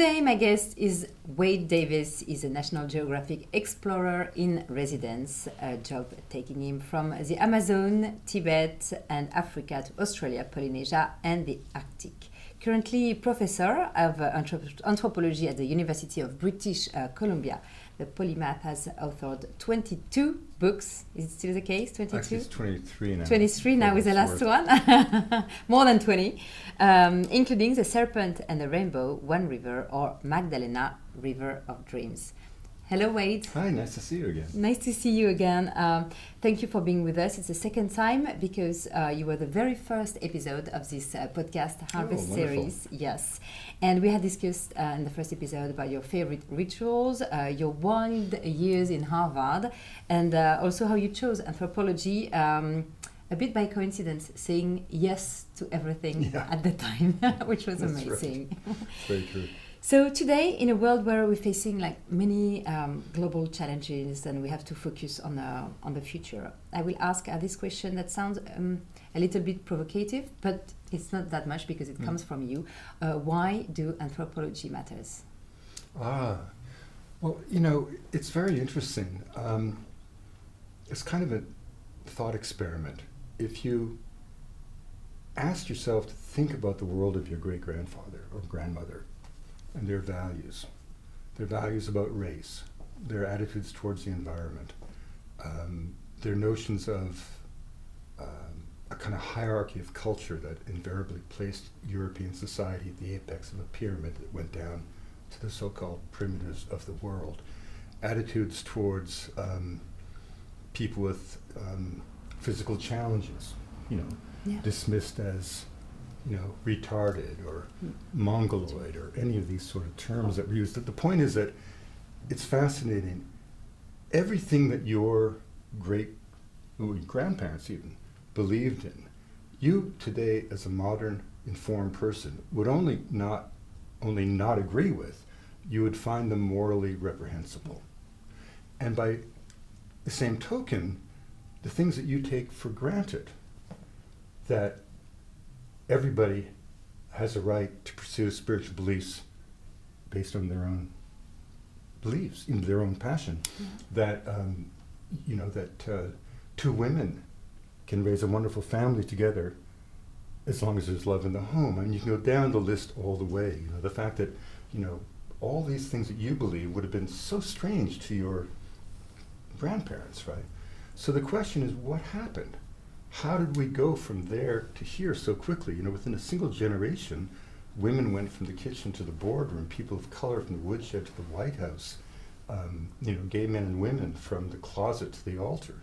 Today, my guest is Wade Davis. He's a National Geographic explorer in residence, a job taking him from the Amazon, Tibet, and Africa to Australia, Polynesia, and the Arctic. Currently professor of anthropology at the University of British Columbia. The polymath has authored 22 books. Is it still the case? 22? Actually, it's 23 now. 23 now with the last one. More than 20. Including The Serpent and the Rainbow, One River, or Magdalena, River of Dreams. Hello, Wade. Hi, nice to see you again. Nice to see you again. Thank you for being with us. It's the second time because you were the very first episode of this podcast Harvest series. Yes. And we had discussed in the first episode about your favorite rituals, your wild years in Harvard, and also how you chose anthropology a bit by coincidence, saying yes to everything at the time, which was That's amazing. Right. Very true. So today, in a world where we're facing like many global challenges and we have to focus on the future, I will ask this question that sounds a little bit provocative, but it's not that much because it comes from you. Why do anthropology matters? Well, it's very interesting. It's kind of a thought experiment. If you asked yourself to think about the world of your great-grandfather or grandmother, and their values about race, their attitudes towards the environment, their notions of a kind of hierarchy of culture that invariably placed European society at the apex of a pyramid that went down to the so-called primitives of the world, attitudes towards people with physical challenges, dismissed as retarded or mongoloid or any of these sort of terms that were used. The point is that it's fascinating. Everything that your grandparents even believed in, you today as a modern informed person would only not agree with, you would find them morally reprehensible. And by the same token, the things that you take for granted, that everybody has a right to pursue spiritual beliefs based on their own beliefs, in their own passion. That two women can raise a wonderful family together as long as there's love in the home. I mean, you can go down the list all the way. The fact that all these things that you believe would have been so strange to your grandparents, right? So the question is, what happened? How did we go from there to here so quickly? Within a single generation, women went from the kitchen to the boardroom, people of color from the woodshed to the White House, gay men and women from the closet to the altar.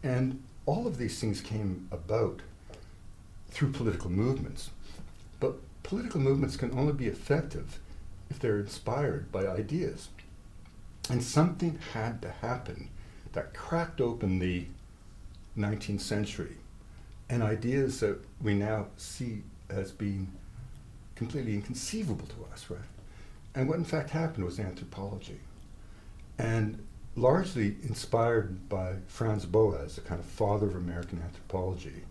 And all of these things came about through political movements. But political movements can only be effective if they're inspired by ideas. And something had to happen that cracked open the 19th century, and ideas that we now see as being completely inconceivable to us, right? And what in fact happened was anthropology. And largely inspired by Franz Boas, the kind of father of American anthropology,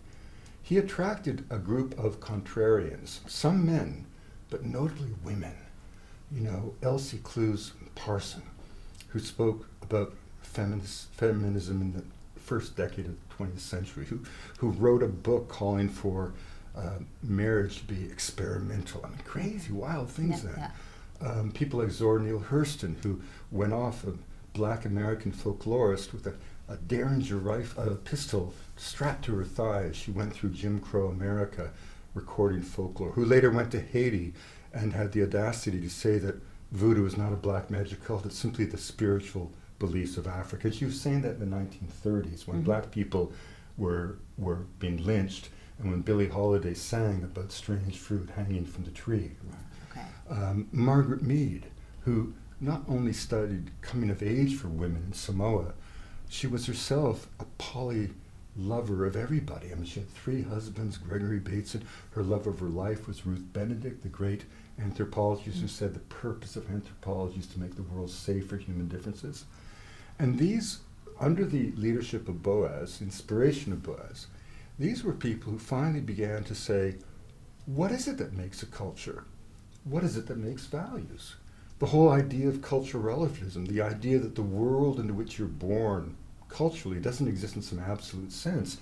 he attracted a group of contrarians, some men, but notably women. Elsie Clues Parson, who spoke about feminism in the first decade of the 20th century, who wrote a book calling for marriage to be experimental. I mean, crazy, wild things then. People like Zora Neale Hurston, who went off a black American folklorist with a Derringer pistol strapped to her thigh as she went through Jim Crow America recording folklore, who later went to Haiti and had the audacity to say that voodoo is not a black magic cult, it's simply the spiritual beliefs of Africa. She was saying that in the 1930s when black people were being lynched and when Billie Holiday sang about strange fruit hanging from the tree. Okay. Margaret Mead, who not only studied coming of age for women in Samoa, she was herself a poly lover of everybody. I mean, she had 3 husbands, Gregory Bateson. Her love of her life was Ruth Benedict, the great anthropologist who said the purpose of anthropology is to make the world safe for human differences. And these, under the leadership of Boas, inspiration of Boas, these were people who finally began to say, what is it that makes a culture? what is it that makes values? The whole idea of cultural relativism, the idea that the world into which you're born culturally doesn't exist in some absolute sense,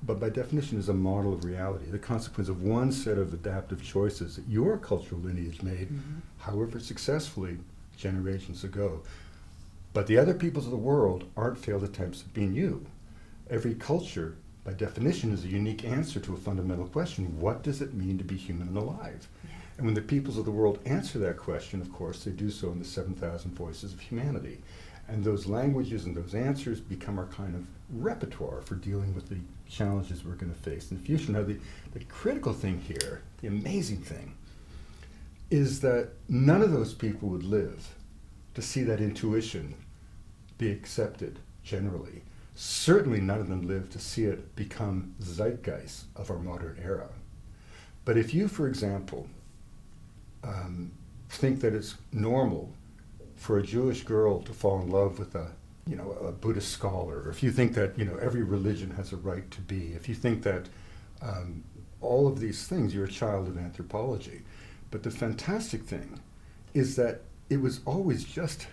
but by definition is a model of reality, the consequence of one set of adaptive choices that your cultural lineage made, however successfully, generations ago. But the other peoples of the world aren't failed attempts at being you. Every culture, by definition, is a unique answer to a fundamental question: what does it mean to be human and alive? And when the peoples of the world answer that question, of course, they do so in the 7,000 voices of humanity. And those languages and those answers become our kind of repertoire for dealing with the challenges we're going to face in the future. Now, the critical thing here, the amazing thing, is that none of those people would live to see that intuition be accepted generally. Certainly none of them live to see it become zeitgeist of our modern era. But if you, for example, think that it's normal for a Jewish girl to fall in love with a Buddhist scholar, or if you think that every religion has a right to be, if you think that all of these things, you're a child of anthropology. But the fantastic thing is that it was always just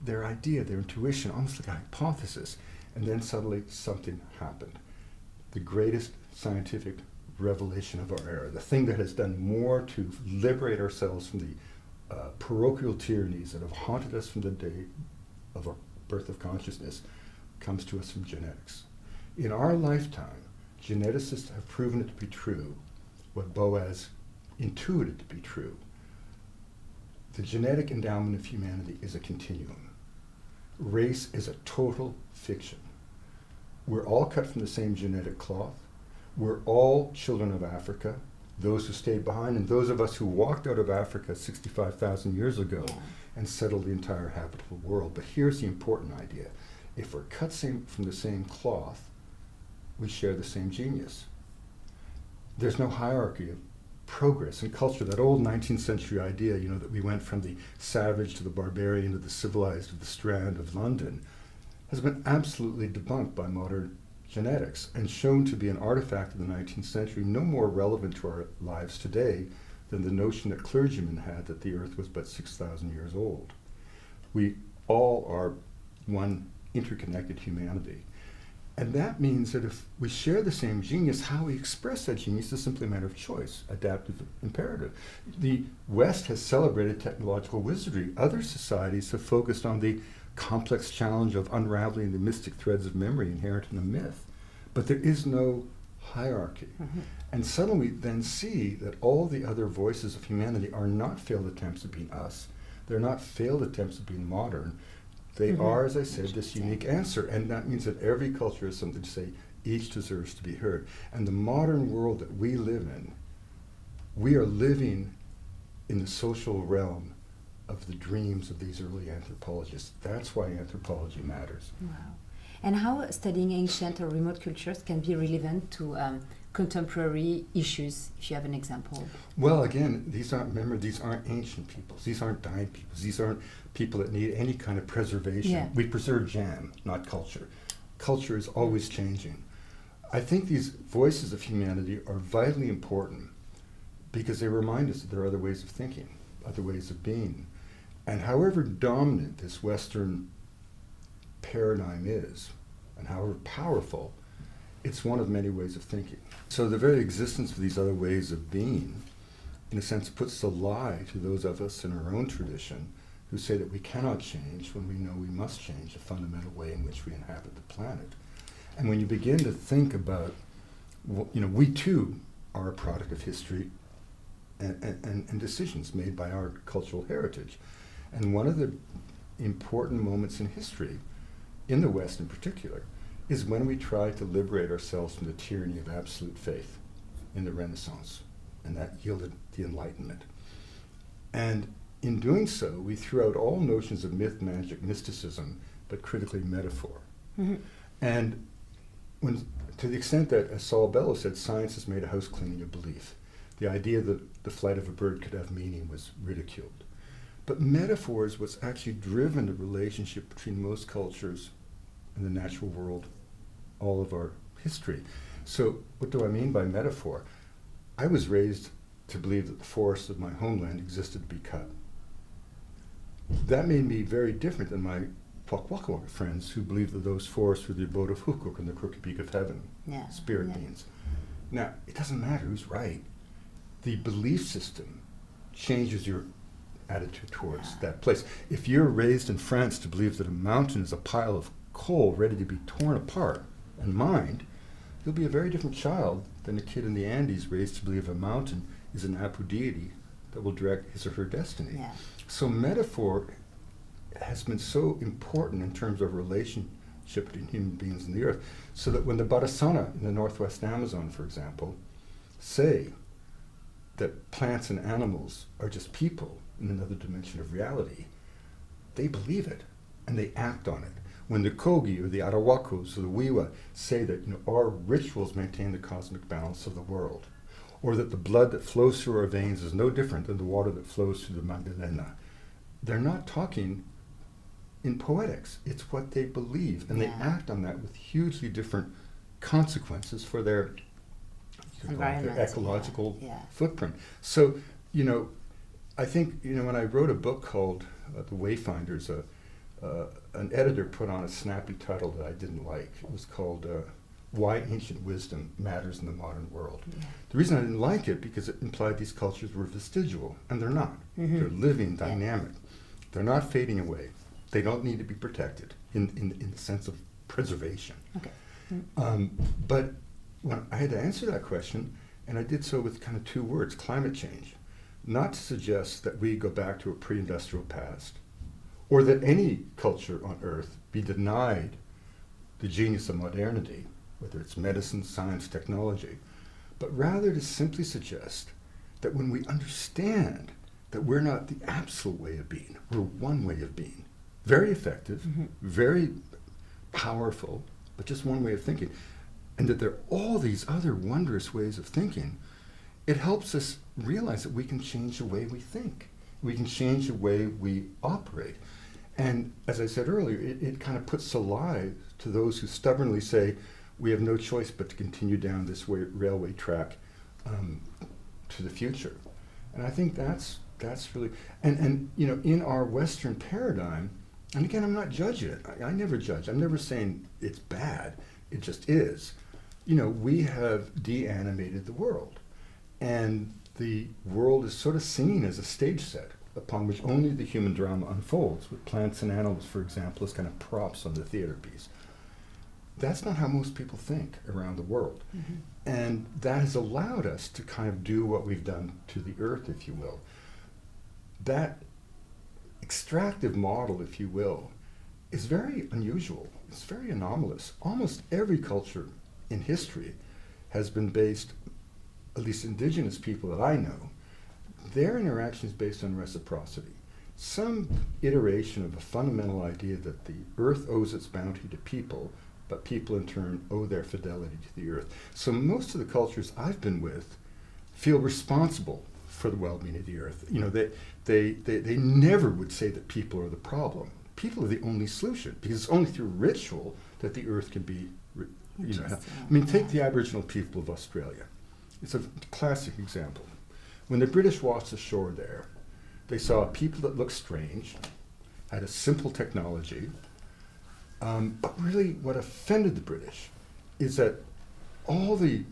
their idea, their intuition, almost like a hypothesis, and then suddenly something happened. The greatest scientific revelation of our era, the thing that has done more to liberate ourselves from the parochial tyrannies that have haunted us from the day of our birth of consciousness, comes to us from genetics. In our lifetime, geneticists have proven it to be true, what Boas intuited to be true. The genetic endowment of humanity is a continuum. Race is a total fiction. We're all cut from the same genetic cloth. We're all children of Africa, those who stayed behind, and those of us who walked out of Africa 65,000 years ago and settled the entire habitable world. But here's the important idea. If we're cut from the same cloth, we share the same genius. There's no hierarchy of progress in culture. That old 19th century idea, that we went from the savage to the barbarian to the civilized to the Strand of London, has been absolutely debunked by modern genetics and shown to be an artifact of the 19th century, no more relevant to our lives today than the notion that clergymen had that the earth was but 6,000 years old. We all are one interconnected humanity. And that means that if we share the same genius, how we express that genius is simply a matter of choice, adaptive, imperative. The West has celebrated technological wizardry. Other societies have focused on the complex challenge of unraveling the mystic threads of memory inherent in a myth. But there is no hierarchy. And suddenly we then see that all the other voices of humanity are not failed attempts at being us. They're not failed attempts at being modern. They are, as I said, this unique answer. And that means that every culture has something to say. Each deserves to be heard. And the modern world that we live in, we are living in the social realm of the dreams of these early anthropologists. That's why anthropology matters. Wow. And how studying ancient or remote cultures can be relevant to contemporary issues, if you have an example? Well, again, these aren't ancient peoples. These aren't dying peoples. These aren't people that need any kind of preservation. Yeah. We preserve jam, not culture. Culture is always changing. I think these voices of humanity are vitally important because they remind us that there are other ways of thinking, other ways of being. And however dominant this Western paradigm is, and however powerful, it's one of many ways of thinking. So the very existence of these other ways of being, in a sense, puts a lie to those of us in our own tradition who say that we cannot change when we know we must change the fundamental way in which we inhabit the planet. And when you begin to think about, we too are a product of history and decisions made by our cultural heritage. And one of the important moments in history, in the West in particular, is when we try to liberate ourselves from the tyranny of absolute faith in the Renaissance, and that yielded the Enlightenment. And in doing so, we threw out all notions of myth, magic, mysticism, but critically metaphor. And to the extent that, as Saul Bellow said, science has made a house cleaning of belief. The idea that the flight of a bird could have meaning was ridiculed. But metaphor is what's actually driven the relationship between most cultures and the natural world, all of our history. So what do I mean by metaphor? I was raised to believe that the forests of my homeland existed to be cut. That made me very different than my Kwakwakwa friends who believed that those forests were the abode of Hukuk and the crooked peak of heaven, spirit beings. Now, it doesn't matter who's right. The belief system changes your attitude towards that place. If you're raised in France to believe that a mountain is a pile of coal ready to be torn apart and mined, you'll be a very different child than a kid in the Andes raised to believe a mountain is an Apu deity that will direct his or her destiny. Yeah. So metaphor has been so important in terms of relationship between human beings and the earth, so that when the Barasana in the Northwest Amazon, for example, say that plants and animals are just people in another dimension of reality, they believe it and they act on it. When the Kogi or the Arawakos or the Wiwa say that our rituals maintain the cosmic balance of the world, or that the blood that flows through our veins is no different than the water that flows through the Magdalena, they're not talking in poetics. It's what they believe, and they act on that with hugely different consequences for their ecological footprint. So, I think, when I wrote a book called The Wayfinders, an editor put on a snappy title that I didn't like. It was called Why Ancient Wisdom Matters in the Modern World. Yeah. The reason I didn't like it, because it implied these cultures were vestigial, and they're not. Mm-hmm. They're living, dynamic. They're not fading away. They don't need to be protected in the sense of preservation. Okay. But when I had to answer that question, and I did so with kind of two words, climate change. Not to suggest that we go back to a pre-industrial past, or that any culture on Earth be denied the genius of modernity, whether it's medicine, science, technology, but rather to simply suggest that when we understand that we're not the absolute way of being, we're one way of being, very effective, very powerful, but just one way of thinking, and that there are all these other wondrous ways of thinking, it helps us realize that we can change the way we think. We can change the way we operate. And as I said earlier, it kind of puts to lie to those who stubbornly say, we have no choice but to continue down this railway track to the future. And I think that's really, and in our Western paradigm, and again, I'm not judging it. I never judge. I'm never saying it's bad. It just is. We have de-animated the world. And the world is sort of seen as a stage set upon which only the human drama unfolds, with plants and animals, for example, as kind of props on the theater piece. That's not how most people think around the world. Mm-hmm. And that has allowed us to kind of do what we've done to the earth, if you will. That extractive model, if you will, is very unusual. It's very anomalous. Almost every culture in history has been based, at least indigenous people that I know, their interaction is based on reciprocity. Some iteration of a fundamental idea that the earth owes its bounty to people, but people in turn owe their fidelity to the earth. So most of the cultures I've been with feel responsible for the well-being of the earth. They never would say that people are the problem. People are the only solution, because it's only through ritual that the earth can be, take the Aboriginal people of Australia. It's a classic example. When the British washed ashore there, they saw people that looked strange, had a simple technology, but really what offended the British is that all the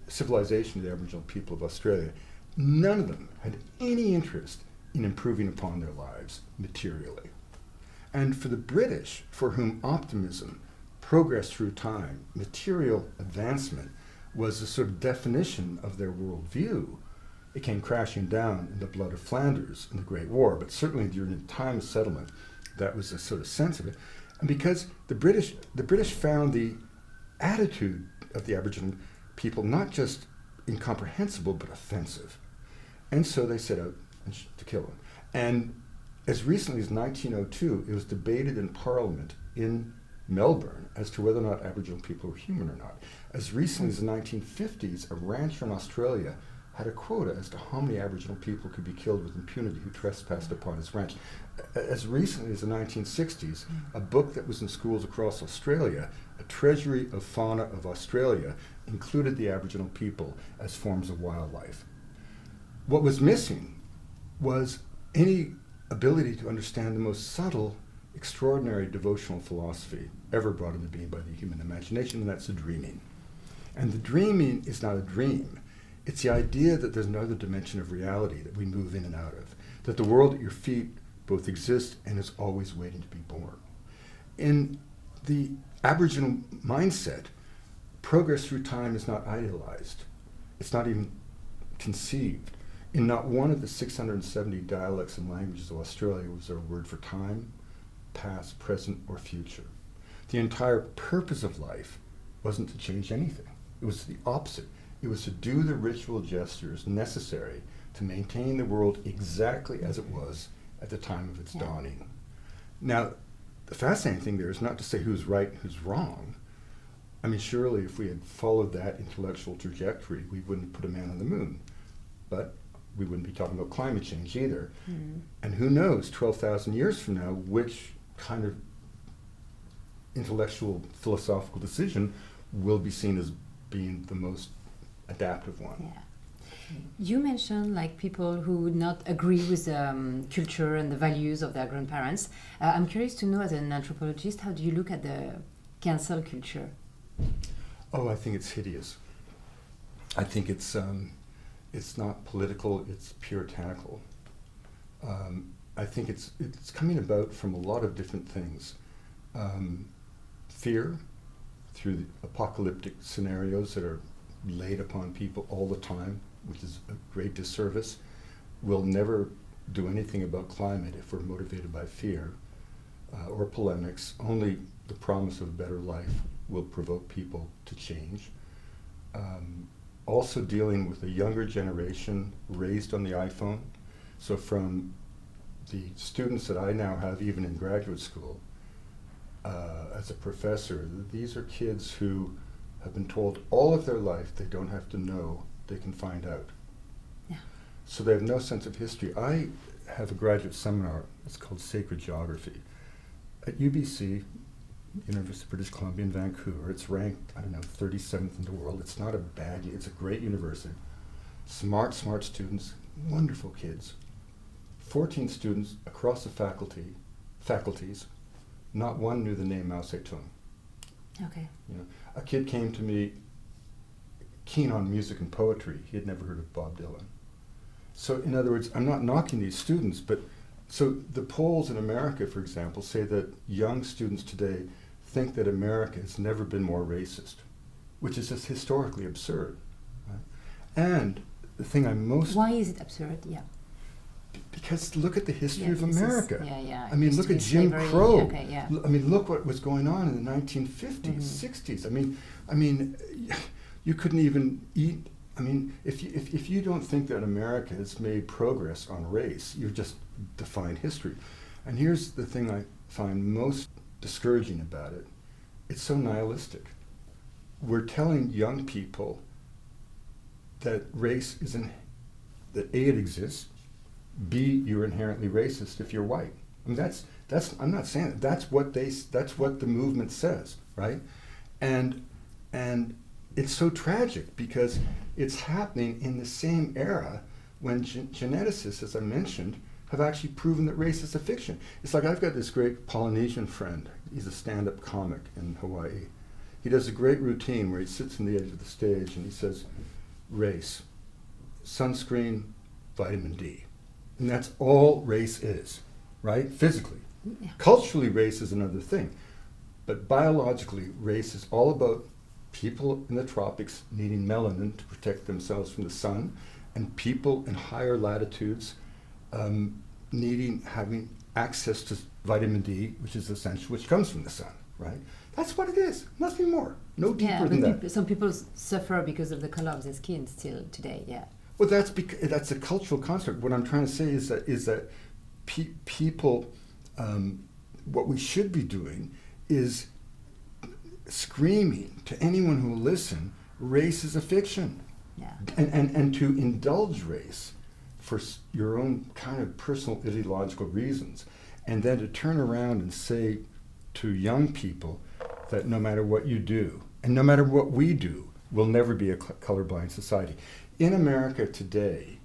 civilization of the Aboriginal people of Australia, none of them had any interest in improving upon their lives materially. And for the British, for whom optimism, progress through time, material advancement was a sort of definition of their worldview, it came crashing down in the blood of Flanders in the Great War, but certainly during the time of settlement, that was a sort of sense of it. And because the British found the attitude of the Aboriginal people not just incomprehensible, but offensive. And so they set out to kill them. And as recently as 1902, it was debated in Parliament in Melbourne as to whether or not Aboriginal people were human or not. As recently as the 1950s, a rancher in Australia had a quota as to how many Aboriginal people could be killed with impunity who trespassed upon his ranch. As recently as the 1960s, a book that was in schools across Australia, A Treasury of Fauna of Australia, included the Aboriginal people as forms of wildlife. what was missing was any ability to understand the most subtle, extraordinary devotional philosophy ever brought into being by the human imagination, and that's the dreaming. And the dreaming is not a dream. It's the idea that there's another dimension of reality that we move in and out of, that the world at your feet both exists and is always waiting to be born. In the Aboriginal mindset, progress through time is not idealized. It's not even conceived. In not one of the 670 dialects and languages of Australia was there a word for time, past, present, or future. The entire purpose of life wasn't to change anything. It was the opposite. It was to do the ritual gestures necessary to maintain the world exactly as it was at the time of its dawning. Now, the fascinating thing there is not to say who's right and who's wrong. I mean, surely if we had followed that intellectual trajectory, we wouldn't put a man on the moon. But we wouldn't be talking about climate change either. And who knows, 12,000 years from now, which kind of intellectual, philosophical decision will be seen as being the most adaptive one. Yeah. You mentioned like people who would not agree with culture and the values of their grandparents. I'm curious to know, as an anthropologist, how do you look at the cancel culture? Oh, I think it's hideous. I think it's not political, it's puritanical. I think it's coming about from a lot of different things. Fear, through the apocalyptic scenarios that are laid upon people all the time, which is a great disservice. We'll never do anything about climate if we're motivated by fear or polemics. Only the promise of a better life will provoke people to change. Also dealing with a younger generation raised on the iPhone. So from the students that I now have, even in graduate school, as a professor, these are kids who have been told all of their life they don't have to know, they can find out. Yeah. So they have no sense of history. I have a graduate seminar, it's called Sacred Geography. At UBC, University of British Columbia in Vancouver, it's ranked, 37th in the world. It's not a bad, it's a great university. Smart students, wonderful kids. 14 students across the faculties, not one knew the name Mao Zedong. Okay. A kid came to me keen on music and poetry. He had never heard of Bob Dylan. So in other words, I'm not knocking these students, but so the polls in America, for example, say that young students today think that America has never been more racist, which is just historically absurd. Right? And the thing I'm most... Why is it absurd? Yeah. Because look at the history of America. I mean, look History, at Jim slavery, Crow. okay, yeah. I mean, look what was going on in the 1950s, 60s. I mean, you couldn't even eat. I mean, if you don't think that America has made progress on race, you're just defying history. And here's the thing I find most discouraging about it. It's so nihilistic. We're telling young people that race isn't, that A, it exists, B, you're inherently racist if you're white. I mean, that's I'm not saying that. That's what the movement says, right? And it's so tragic because it's happening in the same era when geneticists, as I mentioned, have actually proven that race is a fiction. It's like I've got this great Polynesian friend. He's a stand-up comic in Hawaii. He does a great routine where he sits on the edge of the stage and he says, race, sunscreen, vitamin D. And that's all race is, right? Physically. Yeah. Culturally, race is another thing. But biologically, race is all about people in the tropics needing melanin to protect themselves from the sun, and people in higher latitudes having access to vitamin D, which is essential, which comes from the sun, right? That's what it is, nothing more, no deeper than that. Some people suffer because of the color of their skin still today, yeah. Well, that's a cultural construct. What I'm trying to say is that people, what we should be doing is screaming to anyone who will listen, race is a fiction. Yeah. And to indulge race for your own kind of personal ideological reasons, and then to turn around and say to young people that no matter what you do, and no matter what we do, we'll never be a colorblind society. In America today,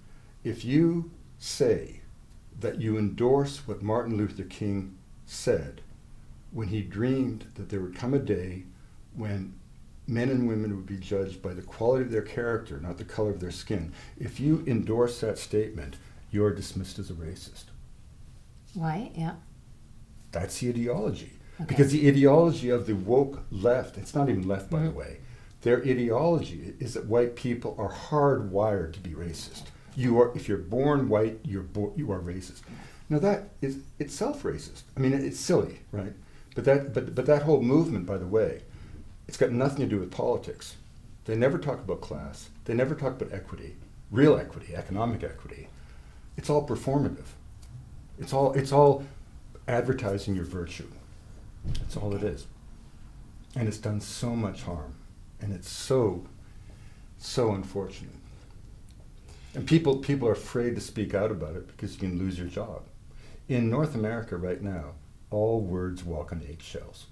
if you say that you endorse what Martin Luther King said when he dreamed that there would come a day when men and women would be judged by the quality of their character, not the color of their skin, if you endorse that statement, you're dismissed as a racist. Why? Yeah. That's the ideology. Okay. Because the ideology of the woke left, it's not even left, by the way, their ideology is that white people are hardwired to be racist. You are, if you're born white, you are racist. Now that is itself racist. I mean, it's silly, right? But that whole movement, by the way, it's got nothing to do with politics. They never talk about class. They never talk about equity, real equity, economic equity. It's all performative. It's all advertising your virtue. That's all it is. And it's done so much harm. And it's so unfortunate. And people are afraid to speak out about it because you can lose your job. In North America right now, all words walk on eggshells.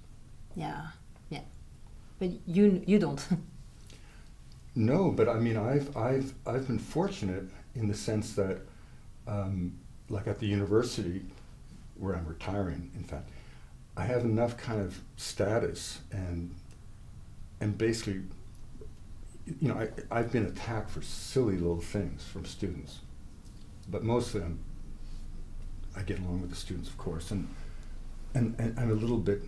Yeah. But you don't. No, but I mean, I've been fortunate in the sense that, like at the university, where I'm retiring, in fact, I have enough kind of status and basically, you know, I've been attacked for silly little things from students, but mostly I get along with the students, of course, and I'm a little bit,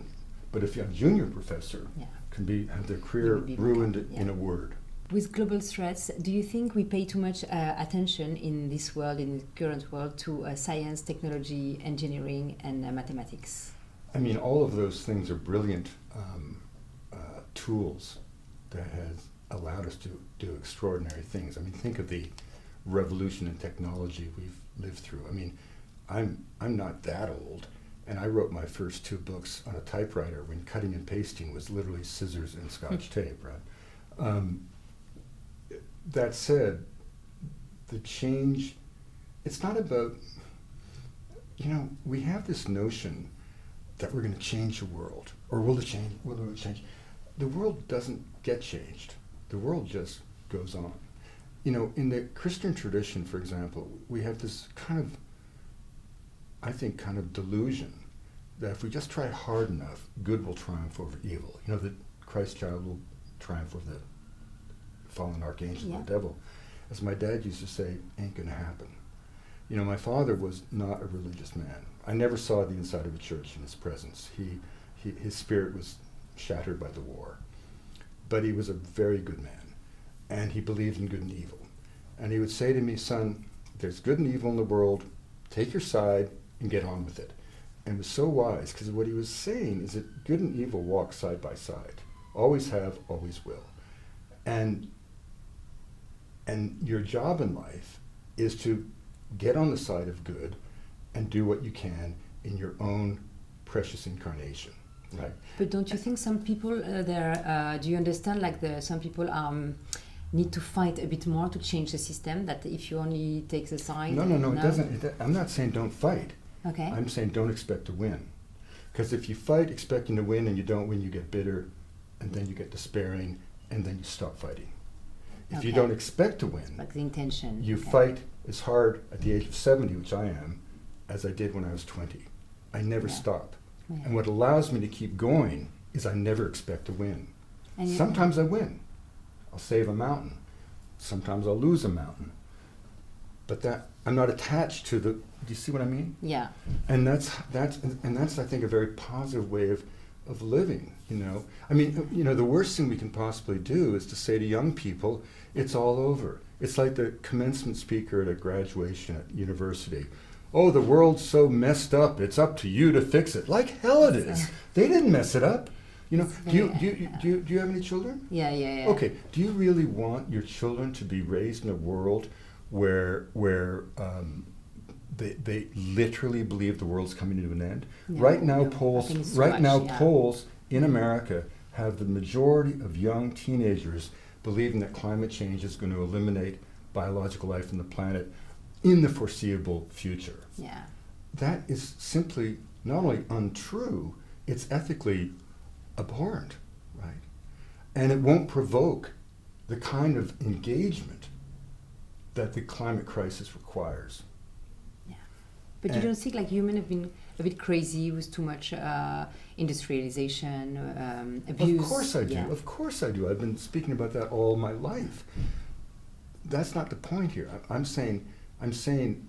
but if you're a junior professor, can have their career ruined in a word. With global threats, do you think we pay too much attention in this world, in the current world, to science, technology, engineering, and mathematics? I mean, all of those things are brilliant tools that have allowed us to do extraordinary things. I mean, think of the revolution in technology we've lived through. I mean, I'm not that old, and I wrote my first 2 books on a typewriter when cutting and pasting was literally scissors and Scotch tape, right? That said, the change, it's not about, you know, we have this notion that we're going to change the world, or will it change? The world doesn't get changed. The world just goes on. You know, in the Christian tradition, for example, we have this kind of, I think, kind of delusion that if we just try hard enough, good will triumph over evil. You know, that Christ child will triumph over the fallen archangel, the devil. As my dad used to say, ain't gonna happen. You know, my father was not a religious man. I never saw the inside of a church in his presence. His spirit was shattered by the war. But he was a very good man, and he believed in good and evil. And he would say to me, son, there's good and evil in the world, take your side and get on with it. And it was so wise, because what he was saying is that good and evil walk side by side. Always have, always will. And your job in life is to get on the side of good and do what you can in your own precious incarnation, right? But don't you think some people do you understand, like some people need to fight a bit more to change the system, that if you only take the side? No, it doesn't. I'm not saying don't fight. Okay. I'm saying don't expect to win. Because if you fight expecting to win and you don't win, you get bitter, and then you get despairing, and then you stop fighting. If you don't expect to win, like the intention, you fight as hard at the age of 70, which I am, as I did when I was 20. I never stop. Yeah. And what allows me to keep going is I never expect to win. And sometimes I win. I'll save a mountain. Sometimes I'll lose a mountain. But that I'm not attached to the. Do you see what I mean? Yeah. And that's I think a very positive way of living. You know, I mean, you know, the worst thing we can possibly do is to say to young people, it's all over. It's like the commencement speaker at a graduation at university. Oh, the world's so messed up. It's up to you to fix it. Like hell it is. They didn't mess it up. You know, do you have any children? Yeah. Okay. Do you really want your children to be raised in a world where they literally believe the world's coming to an end? No, right now, no, polls in America have the majority of young teenagers believing that climate change is going to eliminate biological life on the planet in the foreseeable future. Yeah. That is simply not only untrue, it's ethically abhorrent, right? And it won't provoke the kind of engagement that the climate crisis requires. Yeah. But you don't think like humans have been a bit crazy with too much industrialization, abuse? Of course I do. Yeah. Of course I do. I've been speaking about that all my life. That's not the point here. I'm saying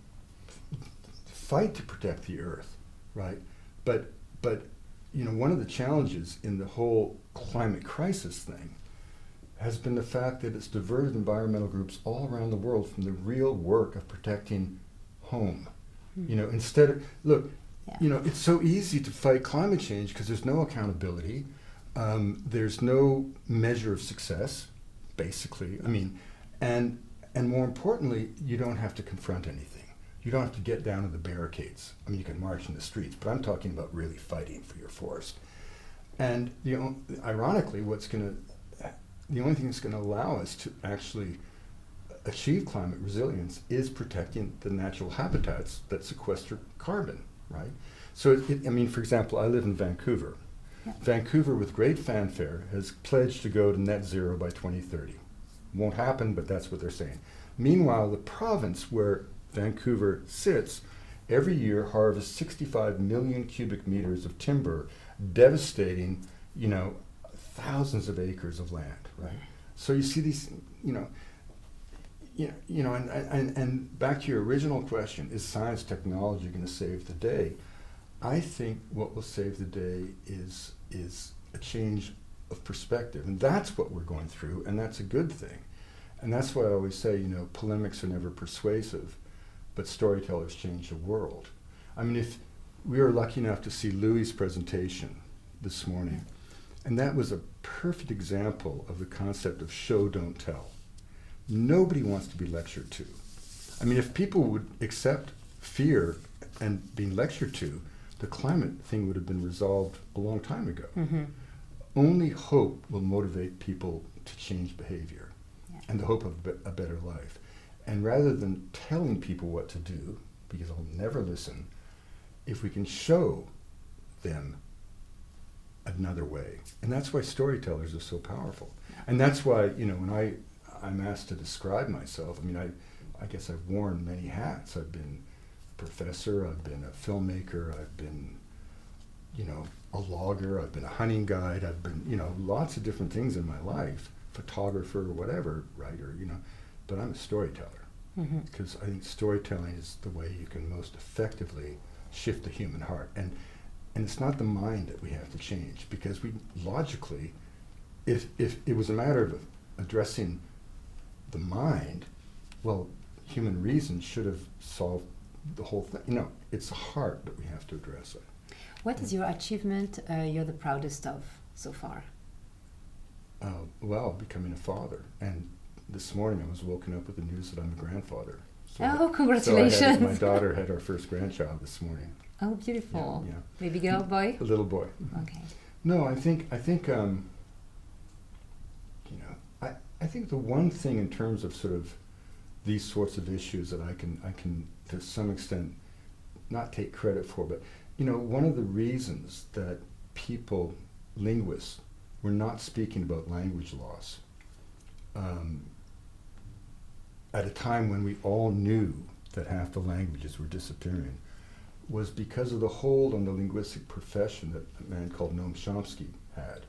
fight to protect the earth, right? But you know, one of the challenges in the whole climate crisis thing has been the fact that it's diverted environmental groups all around the world from the real work of protecting home. You know, instead of, look, you know, it's so easy to fight climate change because there's no accountability, there's no measure of success, basically. I mean, and more importantly, you don't have to confront anything. You don't have to get down to the barricades. I mean, you can march in the streets, but I'm talking about really fighting for your forest. And ironically, the only thing that's going to allow us to actually achieve climate resilience is protecting the natural habitats that sequester carbon, right? So, I mean, for example, I live in Vancouver. Yeah. Vancouver, with great fanfare, has pledged to go to net zero by 2030. Won't happen, but that's what they're saying. Meanwhile, the province where Vancouver sits every year harvests 65 million cubic meters of timber, devastating, you know, thousands of acres of land, right? So you see these, and back to your original question, is science technology going to save the day? I think what will save the day is a change of perspective, and that's what we're going through, and that's a good thing. And that's why I always say, you know, polemics are never persuasive, but storytellers change the world. I mean, if we were lucky enough to see Louis' presentation this morning, and that was a perfect example of the concept of show, don't tell. Nobody wants to be lectured to. I mean, if people would accept fear and being lectured to, the climate thing would have been resolved a long time ago. Mm-hmm. Only hope will motivate people to change behavior, and the hope of a better life. And rather than telling people what to do, because they'll never listen, if we can show them another way. And that's why storytellers are so powerful. And that's why, you know, when I'm asked to describe myself, I mean, I guess I've worn many hats. I've been a professor, I've been a filmmaker, I've been, you know, a logger, I've been a hunting guide, I've been, you know, lots of different things in my life, photographer, whatever, writer, you know, but I'm a storyteller. Because I think storytelling is the way you can most effectively shift the human heart. And it's not the mind that we have to change, because we logically, if it was a matter of addressing the mind, well, human reason should have solved the whole thing. You know, it's the heart that we have to address it. What is your achievement you're the proudest of so far? Well, becoming a father. And this morning I was woken up with the news that I'm a grandfather. So congratulations. My daughter had our first grandchild this morning. Oh, beautiful. Yeah. Baby girl, boy? A little boy. Okay. No, I think I think the one thing in terms of sort of these sorts of issues that I can to some extent not take credit for, but you know, one of the reasons that people, linguists, were not speaking about language loss at a time when we all knew that half the languages were disappearing, was because of the hold on the linguistic profession that a man called Noam Chomsky had.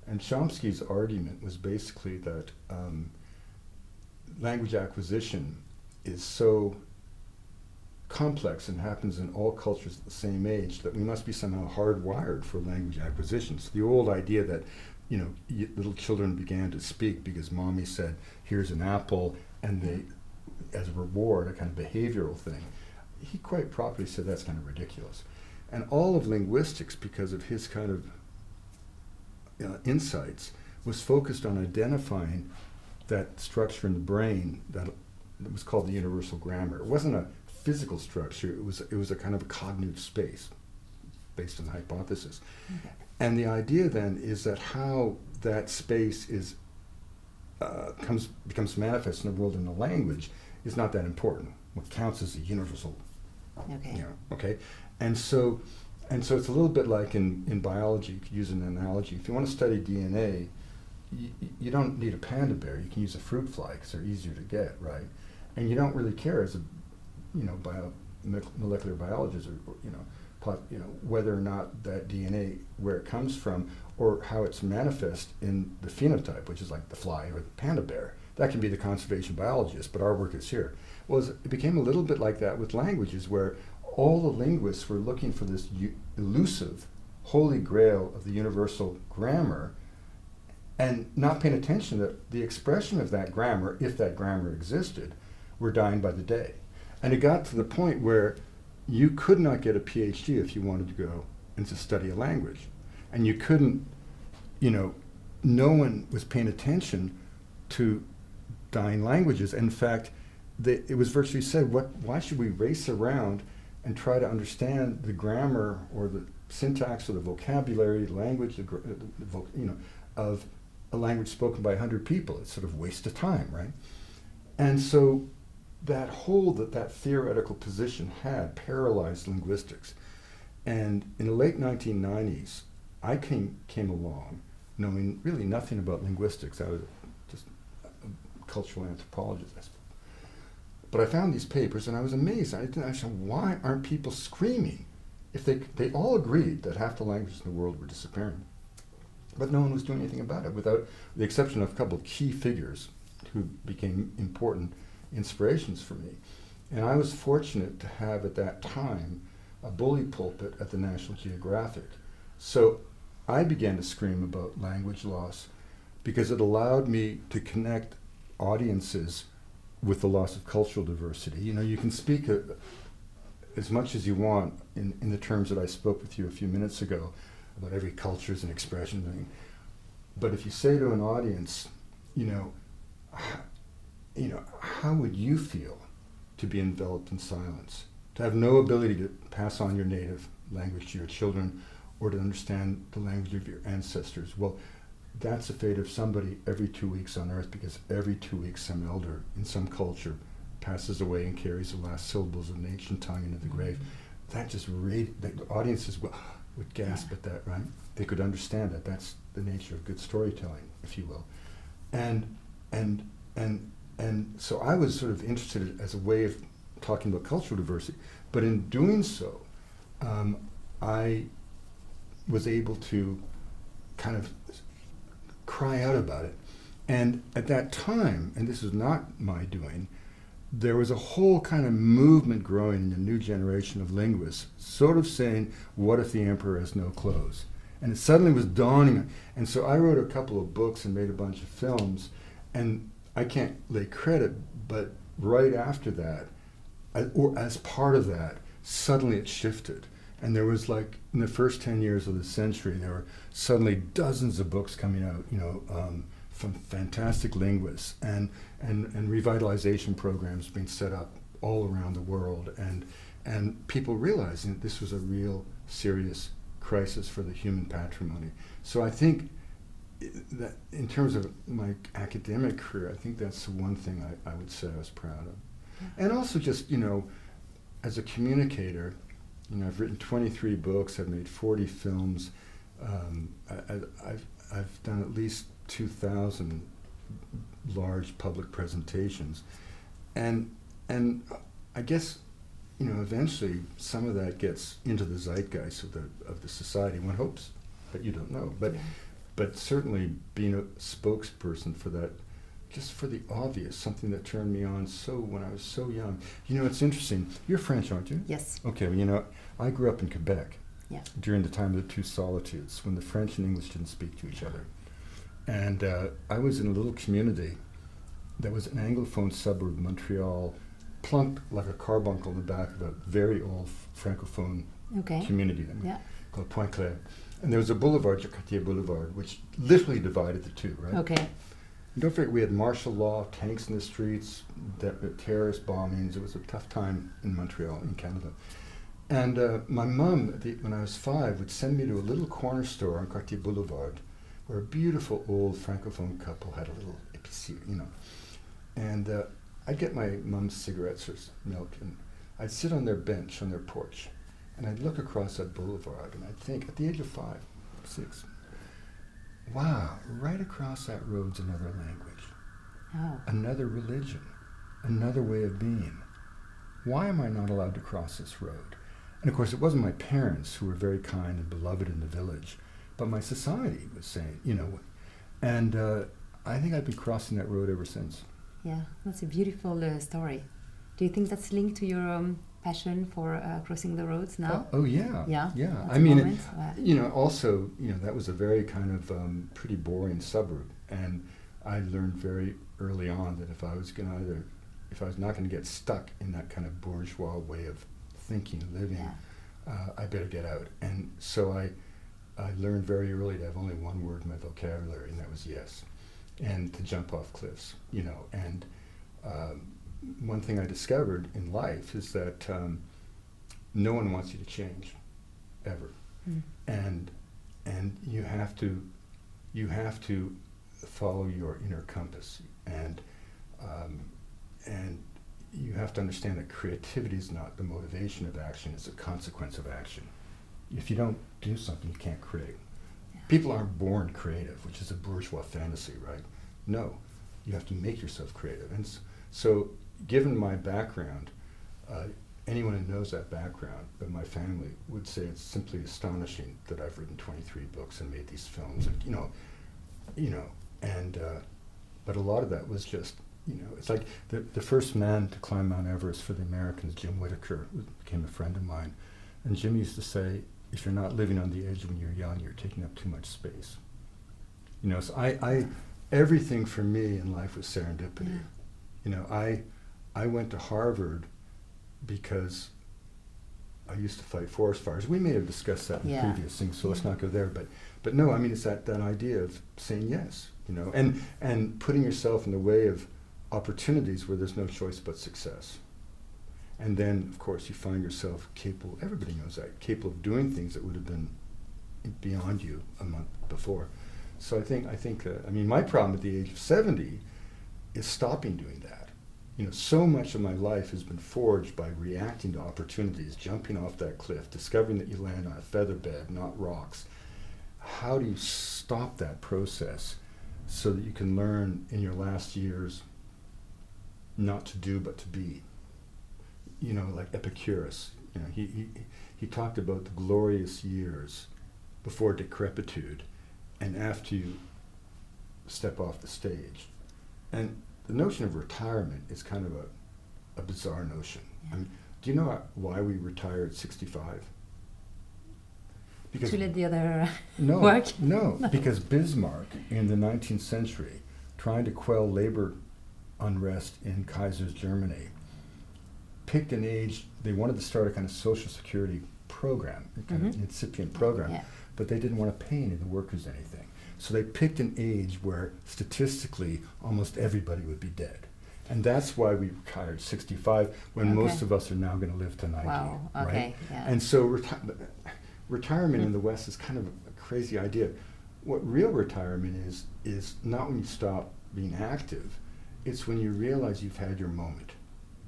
And Chomsky's argument was basically that language acquisition is so complex and happens in all cultures at the same age that we must be somehow hardwired for language acquisition. So the old idea that, you know, little children began to speak because mommy said, here's an apple, and they, as a reward, a kind of behavioral thing, he quite properly said that's kind of ridiculous. And all of linguistics, because of his kind of insights, was focused on identifying that structure in the brain that was called the universal grammar. It wasn't a physical structure, it was a kind of a cognitive space based on the hypothesis. Okay. And the idea then is that how that space is becomes manifest in the world in the language is not that important. What counts is the universal. Okay. You know, okay. And so it's a little bit like in biology. You could use an analogy. If you want to study DNA, you don't need a panda bear. You can use a fruit fly because they're easier to get, right? and you don't really care as a, molecular biologist, or whether or not that DNA, where it comes from, or how it's manifest in the phenotype, which is like the fly or the panda bear. That can be the conservation biologist, but our work is here. Well, it became a little bit like that with languages, where all the linguists were looking for this elusive holy grail of the universal grammar, and not paying attention that the expression of that grammar, if that grammar existed, were dying by the day. And it got to the point where you could not get a PhD if you wanted to go and to study a language. And you couldn't, no one was paying attention to dying languages. In fact, it was virtually said, why should we race around and try to understand the grammar or the syntax or the vocabulary, language, of a language spoken by 100 people? It's sort of waste of time, right? And so that hold that theoretical position had paralyzed linguistics. And in the late 1990s, I came along knowing really nothing about linguistics. I was just a cultural anthropologist, I suppose. But I found these papers and I was amazed. I didn't understand, why aren't people screaming? If they all agreed that half the languages in the world were disappearing. But no one was doing anything about it, without the exception of a couple of key figures who became important inspirations for me. And I was fortunate to have at that time a bully pulpit at the National Geographic. So I began to scream about language loss because it allowed me to connect audiences with the loss of cultural diversity. You can speak as much as you want in the terms that I spoke with you a few minutes ago about every culture's and expression thing. But if you say to an audience, how would you feel to be enveloped in silence, to have no ability to pass on your native language to your children or to understand the language of your ancestors? Well, that's the fate of somebody every 2 weeks on Earth, because every 2 weeks some elder in some culture passes away and carries the last syllables of an ancient tongue into the grave. That just the audiences would gasp at that, right? They could understand that. That's the nature of good storytelling, if you will. And so I was sort of interested as a way of talking about cultural diversity, but in doing so, I was able to kind of cry out about it. And at that time, and this is not my doing, there was a whole kind of movement growing in a new generation of linguists, sort of saying, what if the emperor has no clothes? And it suddenly was dawning. And so I wrote a couple of books and made a bunch of films, and I can't lay credit, but right after that, or as part of that, suddenly it shifted. And there was, like, in the first 10 years of the century, there were suddenly dozens of books coming out, from fantastic linguists, and revitalization programs being set up all around the world, and people realizing that this was a real serious crisis for the human patrimony. So I think that in terms of my academic career, I think that's the one thing I would say I was proud of. And also just, as a communicator, I've written 23 books, I've made 40 films, I've done at least 2,000 large public presentations, and I guess eventually some of that gets into the zeitgeist of the society. One hopes, but you don't know. But certainly being a spokesperson for that, just for the obvious, something that turned me on when I was so young. It's interesting. You're French, aren't you? Yes. Okay. Well, I grew up in Quebec. Yeah. During the time of the two solitudes, when the French and English didn't speak to each other. And I was in a little community that was an Anglophone suburb of Montreal, plunked like a carbuncle in the back of a very old Francophone community called Point Claire. And there was a boulevard, Cartier Boulevard, which literally divided the two, right? Okay. And don't forget, we had martial law, tanks in the streets, terrorist bombings. It was a tough time in Montreal, in Canada. And my mom, when I was 5, would send me to a little corner store on Cartier Boulevard, where a beautiful old Francophone couple had a little épicerie, And I'd get my mom's cigarettes or milk, and I'd sit on their bench, on their porch, and I'd look across that boulevard, and I'd think, at the age of 5, 6, wow, right across that road's another language, another religion, another way of being. Why am I not allowed to cross this road? And of course, it wasn't my parents who were very kind and beloved in the village, but my society was saying, and I think I've been crossing that road ever since. Yeah, that's a beautiful story. Do you think that's linked to your passion for crossing the roads now? Oh yeah. Yeah. I mean, also, that was a very kind of pretty boring suburb, and I learned very early on that if I was not going to get stuck in that kind of bourgeois way of thinking and living, I better get out. And so I learned very early to have only one word in my vocabulary, and that was yes, and to jump off cliffs, and one thing I discovered in life is that no one wants you to change, ever, and you have to follow your inner compass, and you have to understand that creativity is not the motivation of action; it's a consequence of action. If you don't do something, you can't create. Yeah. People aren't born creative, which is a bourgeois fantasy, right? No, you have to make yourself creative, and so. Given my background, anyone who knows that background, but my family would say it's simply astonishing that I've written 23 books and made these films, and but a lot of that was just, it's like the first man to climb Mount Everest for the Americans, Jim Whittaker, who became a friend of mine, and Jim used to say, if you're not living on the edge when you're young, you're taking up too much space. So I everything for me in life was serendipity. I went to Harvard because I used to fight forest fires. We may have discussed that in previous things, so let's not go there. But no, I mean, it's that idea of saying yes, and putting yourself in the way of opportunities where there's no choice but success. And then, of course, you find yourself capable, everybody knows that, capable of doing things that would have been beyond you a month before. So I think my problem at the age of 70 is stopping doing that. So much of my life has been forged by reacting to opportunities, jumping off that cliff, discovering that you land on a feather bed, not rocks. How do you stop that process so that you can learn in your last years not to do but to be? Like Epicurus, he talked about the glorious years before decrepitude and after you step off the stage. And the notion of retirement is kind of a bizarre notion. Yeah. I mean, do you know why we retire at 65? Because to let the other work? No, because Bismarck in the 19th century, trying to quell labor unrest in Kaiser's Germany, picked an age. They wanted to start a kind of social security program, a kind of incipient program, but they didn't want to pay any of the workers anything. So they picked an age where statistically almost everybody would be dead. And that's why we retired 65 when most of us are now going to live to 90. Wow. Okay. Right? Yeah. And so retirement in the West is kind of a crazy idea. What real retirement is not when you stop being active. It's when you realize you've had your moment.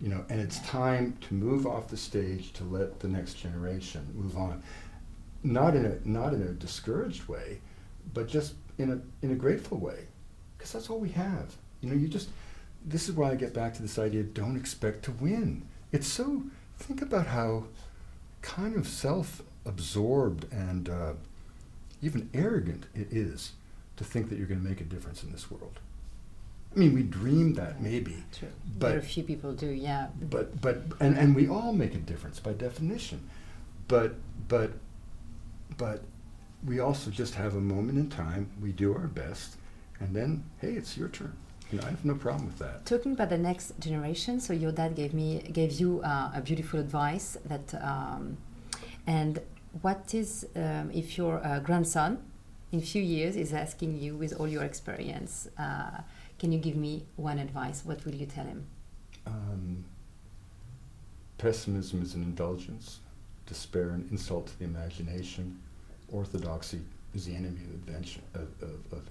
And it's time to move off the stage to let the next generation move on. Not in a discouraged way, but just in a grateful way, because that's all we have. This is why I get back to this idea, don't expect to win. It's so, think about how kind of self-absorbed and even arrogant it is to think that you're going to make a difference in this world. I mean, we dream that maybe. True. But very few people do, yeah. And we all make a difference by definition. But we also just have a moment in time, we do our best, and then, hey, it's your turn. I have no problem with that. Talking about the next generation, so your dad gave you a beautiful advice that, and what is, if your grandson in a few years is asking you with all your experience, can you give me one advice? What will you tell him? Pessimism is an indulgence, despair an insult to the imagination, orthodoxy is the enemy of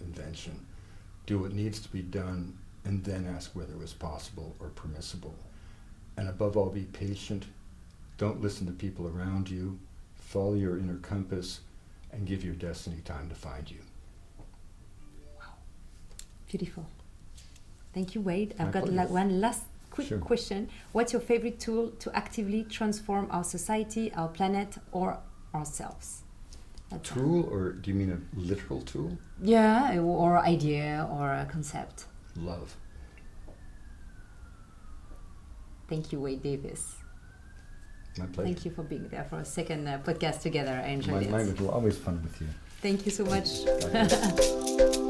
invention. Do what needs to be done, and then ask whether it was possible or permissible. And above all, be patient. Don't listen to people around you. Follow your inner compass, and give your destiny time to find you. Wow. Beautiful. Thank you, Wade. I've My got pleasure. one last quick Sure. question. What's your favorite tool to actively transform our society, our planet, or ourselves? That's all. Tool, or do you mean a literal tool? Yeah, or idea or a concept. Love. Thank you, Wade Davis. My pleasure. Thank you for being there for a second podcast together. I enjoyed My it. language will always fun with you. Thank you so much. Bye.